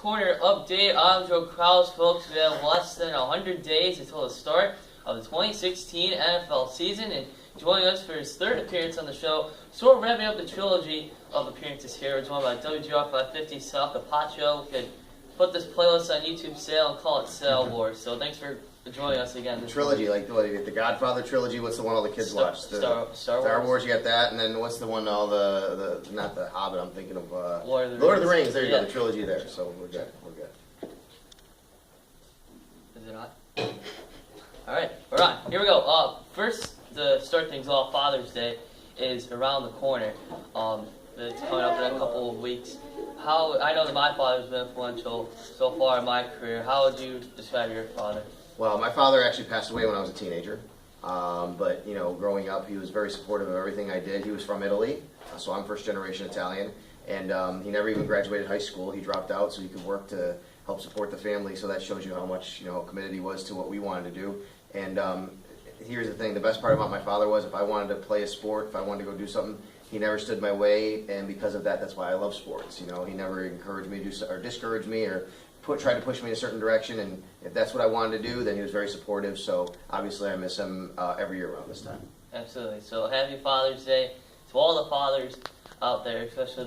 Corner update. I'm Joe Kraus, folks. We have less than 100 days until the start of the 2016 NFL season, and joining us for his third appearance on the show, sort of wrapping up the trilogy of appearances here. We're joined by WGR 550 Sal Capaccio. We could put this playlist on YouTube Sale and call it Sal Wars. So thanks for joining us again. This trilogy, like the Godfather trilogy. What's the one all the kids watch? Star Wars. You got that, and then what's the one all the not the Hobbit? I'm thinking of Lord of the Rings. There you go, the trilogy there. So we're good. We're good. Is it on? All right, we're on. Here we go. First, to start things off, Father's Day is around the corner. It's coming up in a couple of weeks. I know that my father's been influential so far in my career. How would you describe your father? Well, my father actually passed away when I was a teenager. But, you know, growing up, he was very supportive of everything I did. He was from Italy, so I'm first generation Italian. And he never even graduated high school. He dropped out so he could work to help support the family. So that shows you how much, committed he was to what we wanted to do. And here's the thing. The best part about my father was if I wanted to play a sport, if I wanted to go do something, he never stood my way. And because of that, that's why I love sports. He never encouraged me to do or discouraged me or tried to push me in a certain direction, and if that's what I wanted to do, then he was very supportive. So obviously I miss him every year around this time. Absolutely. So happy Father's Day to all the fathers out there, especially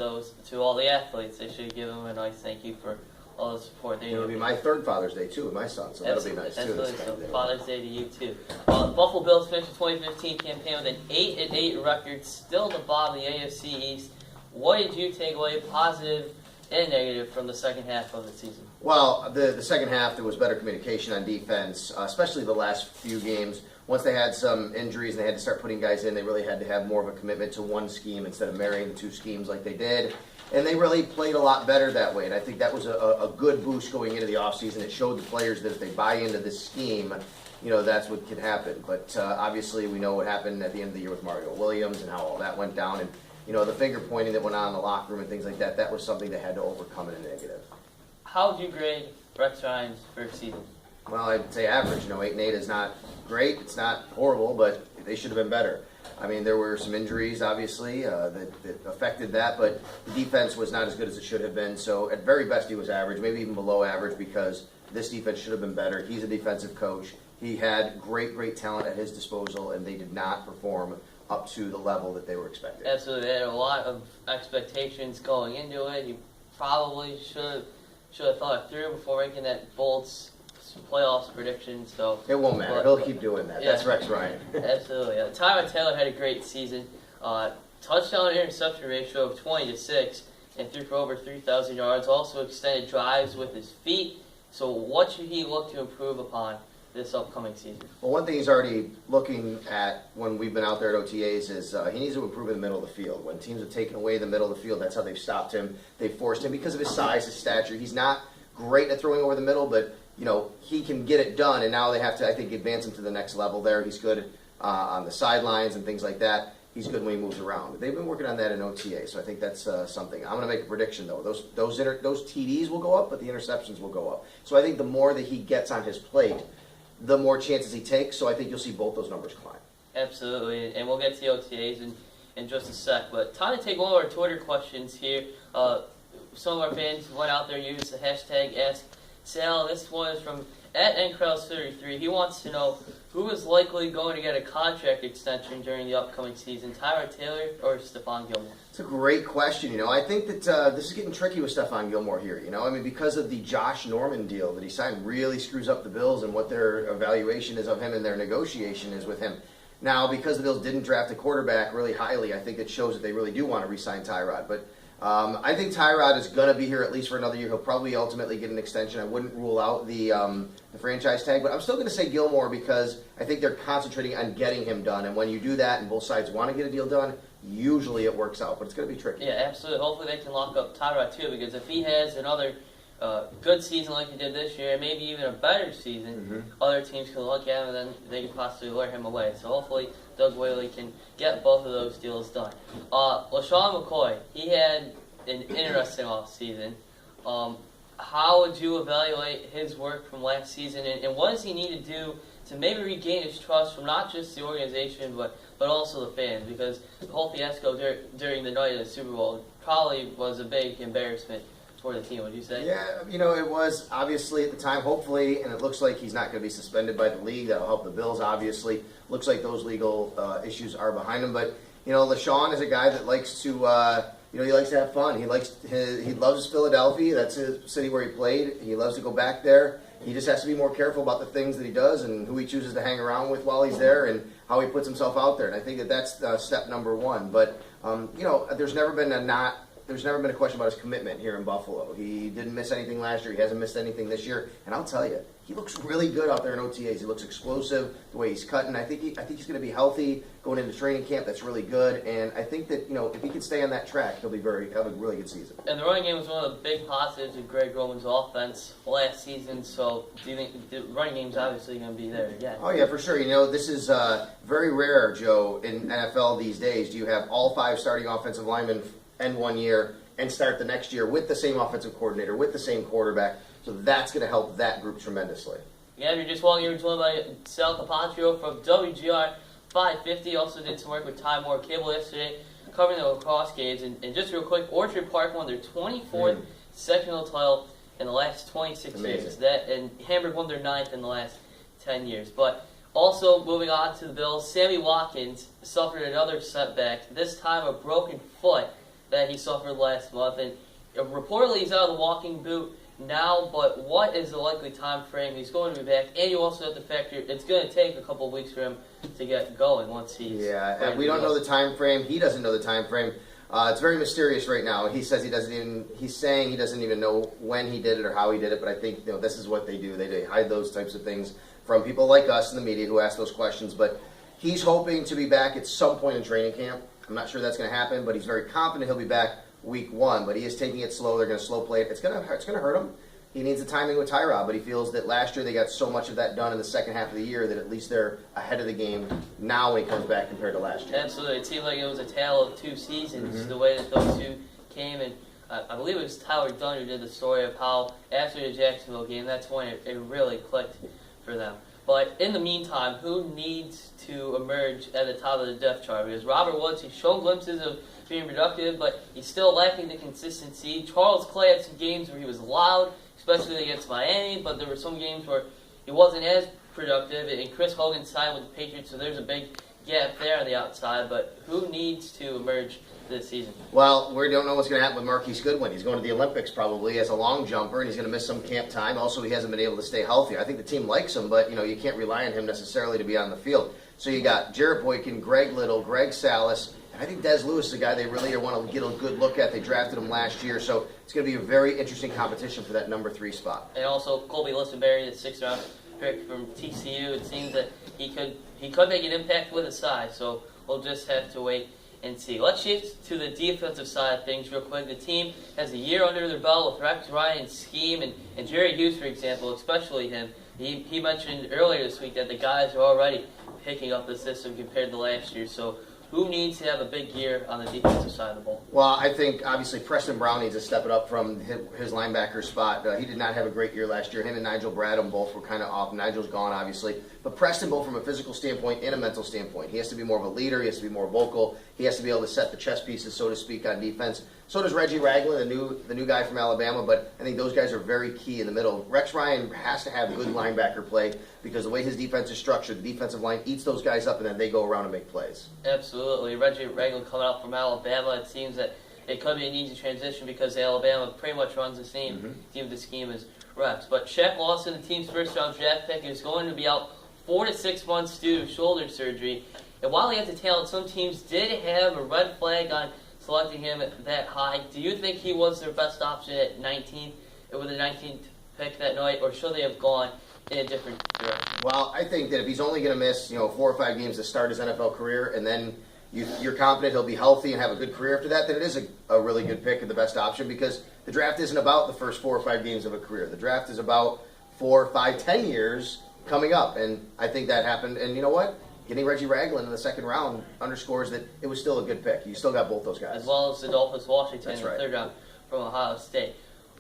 to all the athletes. They should give them a nice thank you for all the support they do. It'll be my third Father's Day too with my son, so that'll be nice too. Absolutely. So Father's Day to you too. Buffalo Bills finished the 2015 campaign with an 8-8 record, still at the bottom of the AFC East. What did you take away, positive and negative, from the second half of the season? Well, the second half, there was better communication on defense, especially the last few games. Once they had some injuries and they had to start putting guys in, they really had to have more of a commitment to one scheme instead of marrying the two schemes like they did. And they really played a lot better that way. And I think that was a good boost going into the offseason. It showed the players that if they buy into this scheme, that's what can happen. But obviously we know what happened at the end of the year with Mario Williams and how all that went down. And, the finger pointing that went on in the locker room and things like that, that was something they had to overcome in a negative. How would you grade Rex Ryan's first season? Well, I'd say average. 8-8 is not great. It's not horrible, but they should have been better. I mean, there were some injuries, obviously, that affected that, but the defense was not as good as it should have been. So at very best, he was average, maybe even below average, because this defense should have been better. He's a defensive coach. He had great talent at his disposal, and they did not perform up to the level that they were expecting. Absolutely. They had a lot of expectations going into it. He probably should have thought it through before making that bold playoffs prediction. So it won't matter. He'll keep doing that. Yeah. That's Rex Ryan. Absolutely. Tyrod Taylor had a great season. Touchdown interception ratio of 20-6 and threw for over 3,000 yards. Also extended drives with his feet. So what should he look to improve upon this upcoming season? Well, one thing he's already looking at when we've been out there at OTAs is he needs to improve in the middle of the field. When teams have taken away the middle of the field, that's how they've stopped him. They've forced him because of his size, his stature. He's not great at throwing over the middle, but he can get it done, and now they have to, I think, advance him to the next level there. He's good on the sidelines and things like that. He's good when he moves around. They've been working on that in OTA, so I think that's something. I'm going to make a prediction, though. Those TDs will go up, but the interceptions will go up. So I think the more that he gets on his plate, the more chances he takes, so I think you'll see both those numbers climb. Absolutely, and we'll get to the OTAs in just a sec. But time to take one of our Twitter questions here. Some of our fans went out there and used the hashtag AskSal. This one is from @NCrowds33. He wants to know who is likely going to get a contract extension during the upcoming season, Tyrod Taylor or Stephon Gilmore? It's a great question. I think that this is getting tricky with Stephon Gilmore here. Because of the Josh Norman deal that he signed really screws up the Bills and what their evaluation is of him and their negotiation is with him. Now, because the Bills didn't draft a quarterback really highly, I think it shows that they really do want to re-sign Tyrod. But I think Tyrod is going to be here at least for another year. He'll probably ultimately get an extension. I wouldn't rule out the franchise tag, but I'm still going to say Gilmore because I think they're concentrating on getting him done. And when you do that and both sides want to get a deal done, usually it works out, but it's going to be tricky. Yeah, absolutely. Hopefully they can lock up Tyrod too, because if he has another good season like he did this year, maybe even a better season, other teams can look at him and then they can possibly lure him away. So hopefully Doug Whaley can get both of those deals done. LaShawn McCoy, he had an interesting offseason. How would you evaluate his work from last season, and what does he need to do to maybe regain his trust from not just the organization but also the fans? Because the whole fiasco during the night of the Super Bowl probably was a big embarrassment for the team, would you say? Yeah, it was obviously at the time, hopefully, and it looks like he's not going to be suspended by the league. That'll help the Bills, obviously. Looks like those legal issues are behind him. But, LaShawn is a guy that likes to, he likes to have fun. He loves Philadelphia. That's his city where he played. He loves to go back there. He just has to be more careful about the things that he does and who he chooses to hang around with while he's there and how he puts himself out there. And I think that's step number one. But, there's never been a question about his commitment here in Buffalo. He didn't miss anything last year. He hasn't missed anything this year. And I'll tell you, he looks really good out there in OTAs. He looks explosive, the way he's cutting. I think he's going to be healthy going into training camp. That's really good. And I think that, if he can stay on that track, he'll have a really good season. And the running game was one of the big positives of Greg Roman's offense last season. So do you think the running game's obviously going to be there again? Oh, yeah, for sure. This is very rare, Joe, in NFL these days. Do you have all 5 starting offensive linemen end one year and start the next year with the same offensive coordinator, with the same quarterback? So that's going to help that group tremendously. Yeah, you're just walking. You were joined by Sal Capaccio from WGR 550. Also did some work with Ty Moore Cable yesterday, covering the lacrosse games. And just real quick, Orchard Park won their 24th sectional title in the last 26 years. And Hamburg won their 9th in the last 10 years. But also, moving on to the Bills, Sammy Watkins suffered another setback, this time a broken foot that he suffered last month. And reportedly he's out of the walking boot now, but what is the likely time frame he's going to be back? And you also have to factor it's going to take a couple of weeks for him to get going once he's we don't know the time frame. He doesn't know the time frame. It's very mysterious right now. He says he's saying he doesn't even know when he did it or how he did it, but I think this is what they do. They hide those types of things from people like us in the media who ask those questions. But he's hoping to be back at some point in training camp. I'm not sure that's going to happen, but he's very confident he'll be back week 1. But he is taking it slow. They're going to slow play it. It's going to hurt him. He needs the timing with Tyrod, but he feels that last year they got so much of that done in the second half of the year that at least they're ahead of the game now when he comes back compared to last year. Absolutely. It seemed like it was a tale of 2 seasons, the way that those two came. And I believe it was Tyler Dunn who did the story of how after the Jacksonville game, that's when it really clicked for them. But in the meantime, who needs to emerge at the top of the depth chart? Because Robert Woods, he's shown glimpses of being productive, but he's still lacking the consistency. Charles Clay had some games where he was loud, especially against Miami, but there were some games where he wasn't as productive. And Chris Hogan signed with the Patriots, so there's a big gap there on the outside. But who needs to emerge this season? Well, we don't know what's going to happen with Marquise Goodwin. He's going to the Olympics probably as a long jumper, and he's going to miss some camp time. Also, he hasn't been able to stay healthy. I think the team likes him, but you can't rely on him necessarily to be on the field. So you got Jarrett Boykin, Greg Little, Greg Salas, and I think Des Lewis is a guy they really want to get a good look at. They drafted him last year, so it's going to be a very interesting competition for that number 3 spot. And also Colby Listenberry, the 6th-round pick from TCU. It seems that he could make an impact with his size, so we'll just have to wait and see. Let's shift to the defensive side of things real quick. The team has a year under their belt with Rex Ryan's scheme, and Jerry Hughes, for example, especially him. He mentioned earlier this week that the guys are already picking up the system compared to last year. So who needs to have a big year on the defensive side of the ball? Well, I think obviously Preston Brown needs to step it up from his linebacker spot. He did not have a great year last year. Him and Nigel Bradham both were kind of off. Nigel's gone, obviously. But Preston, both from a physical standpoint and a mental standpoint, he has to be more of a leader. He has to be more vocal. He has to be able to set the chess pieces, so to speak, on defense. So does Reggie Ragland, the new guy from Alabama. But I think those guys are very key in the middle. Rex Ryan has to have good linebacker play because the way his defense is structured, the defensive line eats those guys up, and then they go around and make plays. Absolutely. Reggie Ragland coming out from Alabama, it seems that it could be an easy transition because Alabama pretty much runs the same team, the scheme as Rex. But Shaq Lawson, the team's first-round draft pick, is going to be out 4 to 6 months due to shoulder surgery. And while he has the talent, some teams did have a red flag on selecting him that high. Do you think he was their best option at 19th, with the 19th pick that night, or should they have gone in a different direction? Well, I think that if he's only going to miss 4 or 5 games to start his NFL career, and then you're confident he'll be healthy and have a good career after that, then it is a really good pick and the best option, because the draft isn't about the first 4 or 5 games of a career. The draft is about 4, 5, 10 years coming up, and I think that happened. And you know what? Getting Reggie Ragland in the 2nd round underscores that it was still a good pick. You still got both those guys. As well as Adolphus Washington in the 3rd round from Ohio State.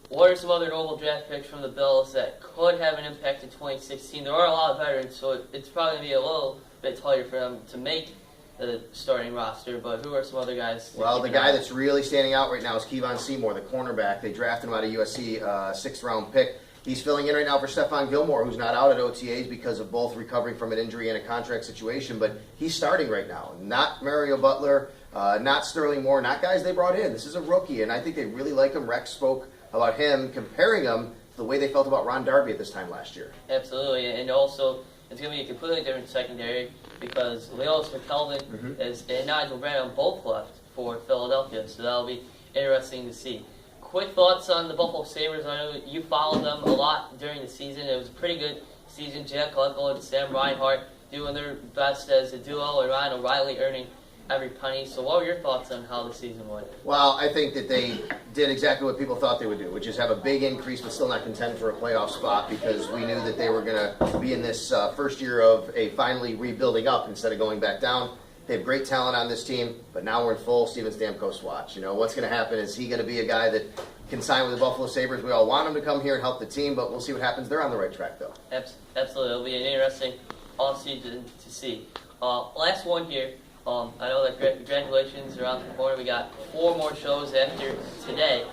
What are some other notable draft picks from the Bills that could have an impact in 2016? There are a lot of veterans, so it's probably going to be a little bit tighter for them to make the starting roster, but who are some other guys? Well, the guy that's really standing out right now is Kevon Seymour, the cornerback. They drafted him out of USC, 6th-round pick. He's filling in right now for Stephon Gilmore, who's not out at OTAs because of both recovering from an injury and a contract situation, but he's starting right now. Not Mario Butler, not Sterling Moore, not guys they brought in. This is a rookie, and I think they really like him. Rex spoke about him, comparing him to the way they felt about Ron Darby at this time last year. Absolutely, and also it's going to be a completely different secondary because Leos McKelvin and Nigel Brandon both left for Philadelphia, so that'll be interesting to see. Quick thoughts on the Buffalo Sabres. I know you followed them a lot during the season. It was a pretty good season. Jack Eichel and Sam Reinhart doing their best as a duo, and Ryan O'Reilly earning every penny. So what were your thoughts on how the season went? Well, I think that they did exactly what people thought they would do, which is have a big increase but still not contend for a playoff spot, because we knew that they were going to be in this first year of a finally rebuilding up instead of going back down. They have great talent on this team, but now we're in full Steven Stamkos watch. You know, what's going to happen? Is he going to be a guy that can sign with the Buffalo Sabres? We all want him to come here and help the team, but we'll see what happens. They're on the right track, though. Absolutely. It'll be an interesting offseason to see. Last one here. I know that graduations are around the corner. We got 4 more shows after today,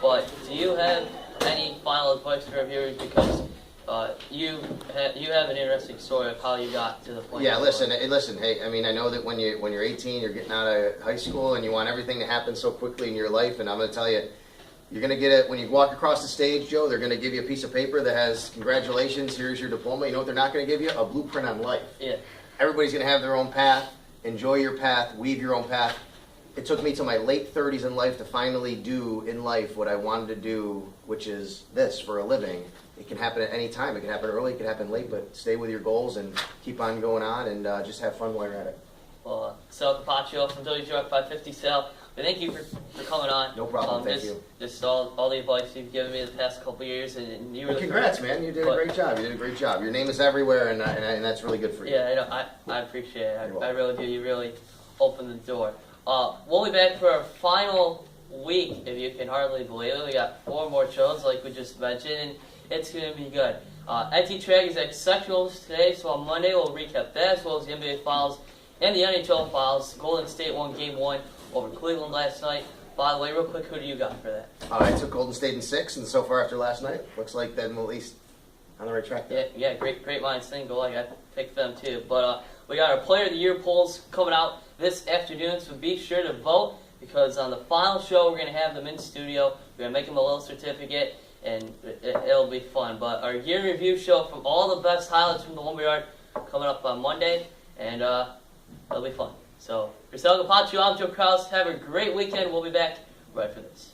but do you have any final advice for our viewers? Because you have an interesting story of how you got to the point. Yeah, listen. Hey, I mean, I know that when you're 18, you're getting out of high school, and you want everything to happen so quickly in your life. And I'm going to tell you, you're going to get it when you walk across the stage, Joe. They're going to give you a piece of paper that has "Congratulations, here's your diploma." You know what they're not going to give you? A blueprint on life. Yeah. Everybody's going to have their own path. Enjoy your path. Weave your own path. It took me till my late 30s in life to finally do in life what I wanted to do, which is this for a living. It can happen at any time. It can happen early, it can happen late, but stay with your goals and keep on going on and just have fun while you're at it. Well, Sal Capaccio from WGR 550, Sal, but thank you for coming on. No problem, thank you. Just all the advice you've given me the past couple of years, and you really. Well, congrats, man! You did a great job. You did a great job. Your name is everywhere, and that's really good for you. Yeah, I appreciate it. I really do. You really opened the door. We'll be back for our final week, if you can hardly believe it. We got 4 more shows, like we just mentioned, and it's going to be good. NT Track is at sectionals today, so on Monday we'll recap that, as well as the NBA Finals and the NHL Finals. Golden State won Game 1 over Cleveland last night. By the way, real quick, who do you got for that? I took Golden State in 6, and so far after last night, looks like them at least on the right track there. Yeah, great minds think alike. I picked them too. But we got our Player of the Year polls coming out this afternoon, so be sure to vote, because on the final show we're going to have them in studio. We're going to make them a little certificate, and it'll be fun. But our year review show from all the best highlights from the Lumberyard coming up on Monday, and it'll be fun. So, for Sal Capaccio, I'm Joe Kraus. Have a great weekend. We'll be back right for this.